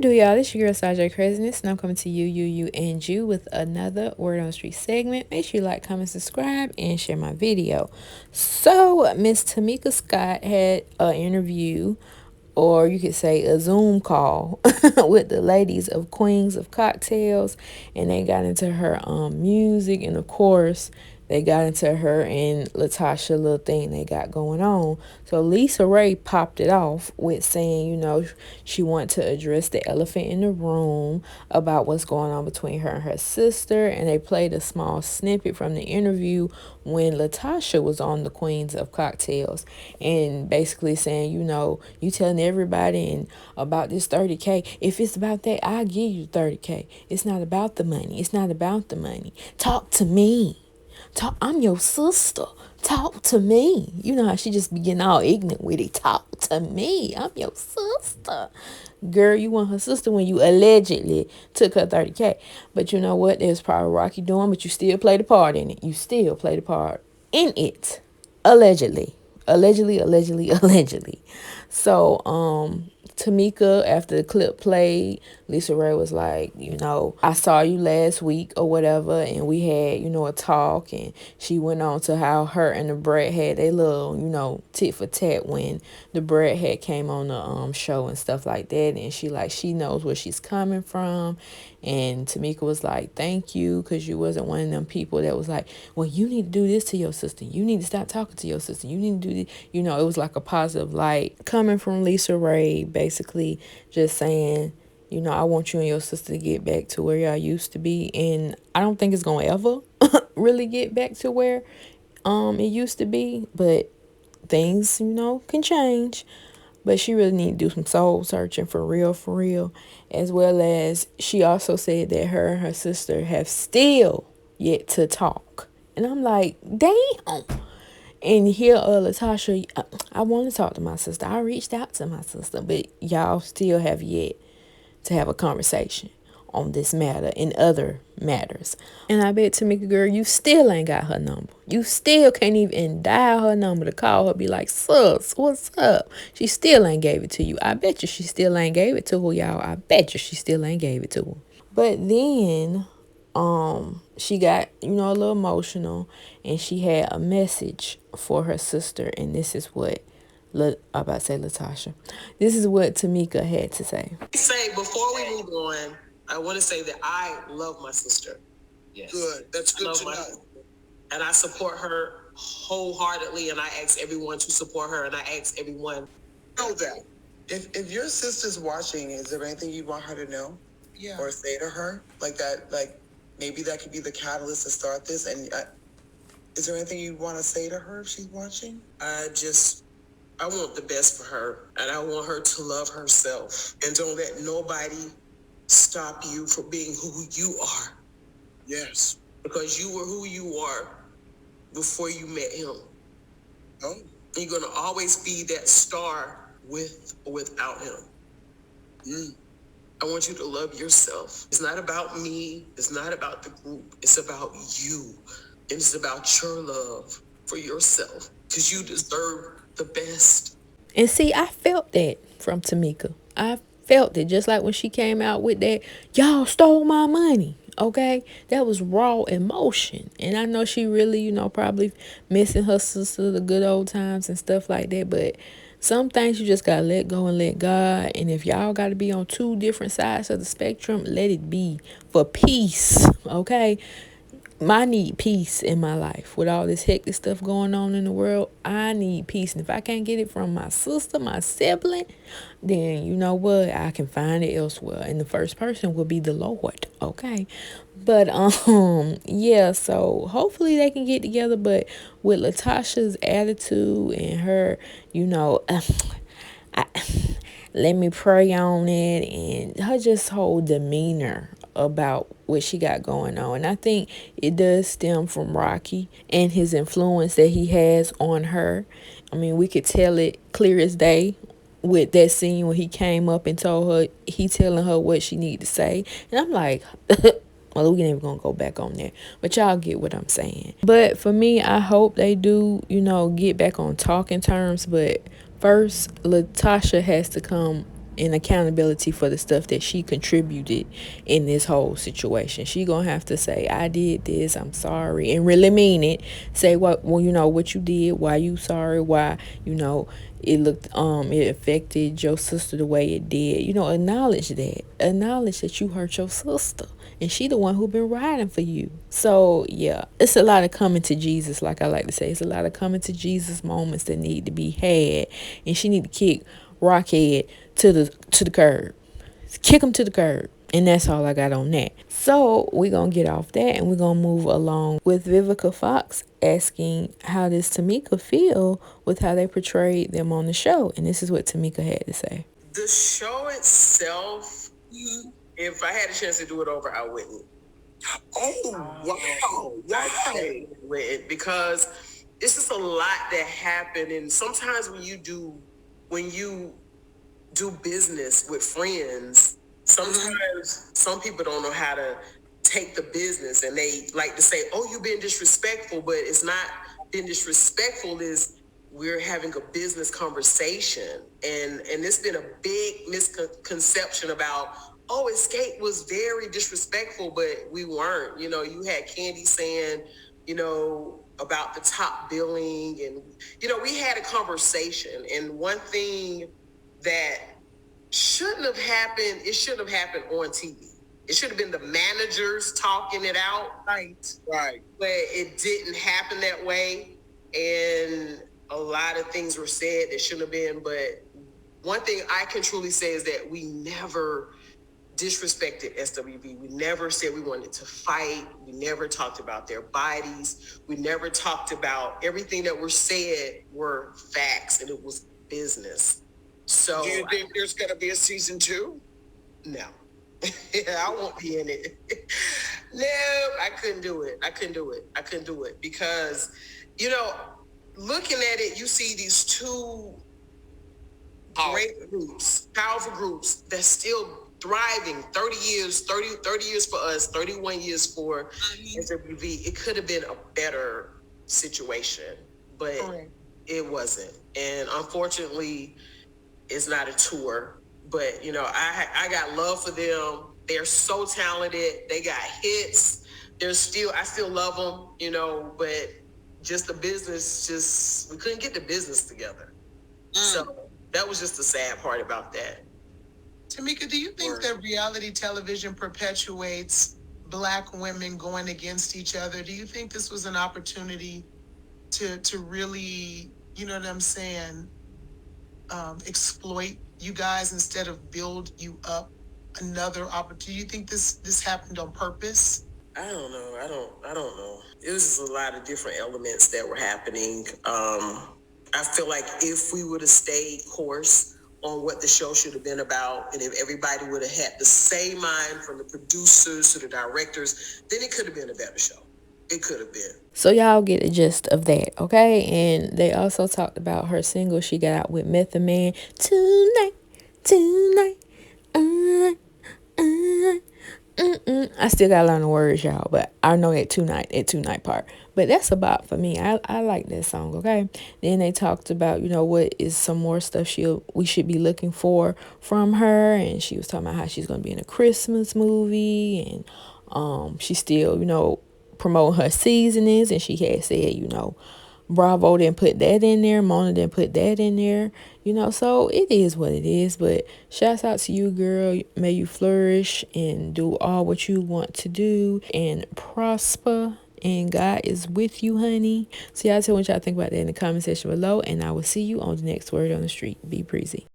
do, y'all? It's your girl, Sajay Craziness, and I'm coming to you, and you with another Word on the Street segment. Make sure you like, comment, subscribe, and share my video. So, Miss Tamika Scott had an interview, or you could say a Zoom call, with the ladies of Queens of Cocktails, and they got into her music, and of course, they got into her and Latasha little thing they got going on. So Lisa Ray popped it off with saying, she wanted to address the elephant in the room about what's going on between her and her sister. And they played a small snippet from the interview when Latasha was on the Queens of Cocktails, and basically saying, you telling everybody and about this 30K. If it's about that, I'll give you 30K. It's not about the money. It's not about the money. Talk to me. I'm your sister. Talk to me. You know how she just be getting all ignorant with it. Talk to me. I'm your sister. Girl, you want her sister when you allegedly took her 30K. But you know what? There's probably Rocky doing, but you still play the part in it. You still play the part in it. Allegedly. Allegedly. So, Tamika, after the clip played, Lisa Ray was like, I saw you last week or whatever, and we had, a talk, and she went on to how her and the Brett had a little, tit for tat when the Brett had came on the show and stuff like that, and she knows where she's coming from. And Tamika was like, thank you, because you wasn't one of them people that was like, well, you need to do this to your sister. You need to stop talking to your sister. You need to do this. It was like a positive light coming from Lisa Ray, basically just saying, I want you and your sister to get back to where y'all used to be. And I don't think it's going to ever really get back to where it used to be. But things, can change. But she really need to do some soul searching for real. As well as she also said that her and her sister have still yet to talk. And I'm like, damn. And here, Latasha, I want to talk to my sister. I reached out to my sister, but y'all still have yet to have a conversation on this matter and other matters. And I bet Tamika, girl, you still ain't got her number. You still can't even dial her number to call her, be like, sus, what's up? She still ain't gave it to you. I bet you she still ain't gave it to her, y'all. I bet you she still ain't gave it to her. But then she got, a little emotional, and she had a message for her sister, and this is what I'm about to say Latasha. This is what Tamika had to say. Before we move on, I want to say that I love my sister. Yes. Good. That's good to know. And I support her wholeheartedly, and I ask everyone to support her, and I ask everyone know that. If your sister's watching, is there anything you want her to know? Yeah. Or say to her? Like that, maybe that could be the catalyst to start this. And is there anything you want to say to her if she's watching? I want the best for her, and I want her to love herself. And don't let nobody stop you from being who you are. Yes. Because you were who you are before you met him. Oh. You're going to always be that star with or without him. I want you to love yourself. It's not about me. It's not about the group. It's about you. And it's about your love for yourself, because you deserve the best. And see, I felt that from Tamika. I felt it just like when she came out with that, y'all stole my money. Okay, that was raw emotion. And I know she really, probably missing her sister, the good old times and stuff like that. But some things you just gotta let go and let God. And if y'all gotta be on two different sides of the spectrum, let it be for peace. Okay. I need peace in my life with all this hectic stuff going on in the world. I need peace. And if I can't get it from my sister, my sibling, then you know what? I can find it elsewhere. And the first person will be the Lord. Okay. But yeah, so hopefully they can get together. But with Latasha's attitude and her, let me pray on it, and her just whole demeanor about what she got going on. And I think it does stem from Rocky and his influence that he has on her. I mean, we could tell it clear as day with that scene when he came up and told her, he telling her what she need to say. And I'm like, well, we ain't even gonna go back on there, but y'all get what I'm saying. But for me, I hope they do, get back on talking terms. But first, Latasha has to come and accountability for the stuff that she contributed in this whole situation. She gonna have to say, I did this, I'm sorry, and really mean it. Say what, well, what you did, why you sorry, why, it looked, it affected your sister the way it did. Acknowledge that. Acknowledge that you hurt your sister. And she the one who been riding for you. So yeah, it's a lot of coming to Jesus, like I like to say. It's a lot of coming to Jesus moments that need to be had. And she need to kick Rockhead to the curb. Kick him to the curb. And that's all I got on that. So we're going to get off that and we're going to move along with Vivica Fox asking how does Tamika feel with how they portrayed them on the show. And this is what Tamika had to say. The show itself, if I had a chance to do it over, I wouldn't. Oh, wow. I wouldn't, because it's just a lot that happened. And sometimes when you do business with friends, sometimes some people don't know how to take the business, and they like to say, oh, you've been disrespectful, but it's not being disrespectful. Is we're having a business conversation, and it's been a big misconception about, oh, Xscape was very disrespectful, but we weren't. You had Candy saying, about the top billing, and we had a conversation. And one thing that shouldn't have happened, it shouldn't have happened on TV. It should have been the managers talking it out. Right. But it didn't happen that way. And a lot of things were said that shouldn't have been. But one thing I can truly say is that we never disrespected SWV. We never said we wanted to fight. We never talked about their bodies. We never talked about everything that were said were facts, and it was business. So do you think there's going to be a season 2? No. I won't be in it. No, I couldn't do it because, looking at it, you see these two great groups, powerful groups that's still thriving. 30 years for us, 31 years for SWV. It could have been a better situation, but it wasn't. And unfortunately, it's not a tour. But, I got love for them. They're so talented. They got hits. I still love them, but just the business, we couldn't get the business together. So that was just the sad part about that. Tamika, do you think that reality television perpetuates Black women going against each other? Do you think this was an opportunity to really, you know what I'm saying, exploit you guys instead of build you up another opportunity? Do you think this happened on purpose? I don't know. I don't know. It was just a lot of different elements that were happening. I feel like if we would have stayed course on what the show should have been about, and if everybody would have had the same mind, from the producers to the directors, then it could have been a better show. It could have been. So y'all get the gist of that, okay? And they also talked about her single she got out with Method Man, tonight. I still gotta learn the words, y'all, but I know that tonight part. But that's about for me. I like that song, okay? Then they talked about, what is some more stuff we should be looking for from her, and she was talking about how she's gonna be in a Christmas movie, and she's still, promoting her seasonings, and she had said, Bravo didn't put that in there, Mona didn't put that in there, so it is what it is. But shouts out to you, girl. May you flourish and do all what you want to do and prosper, and God is with you, honey. So y'all tell me what y'all think about that in the comment section below, and I will see you on the next Word on the Street. Be breezy.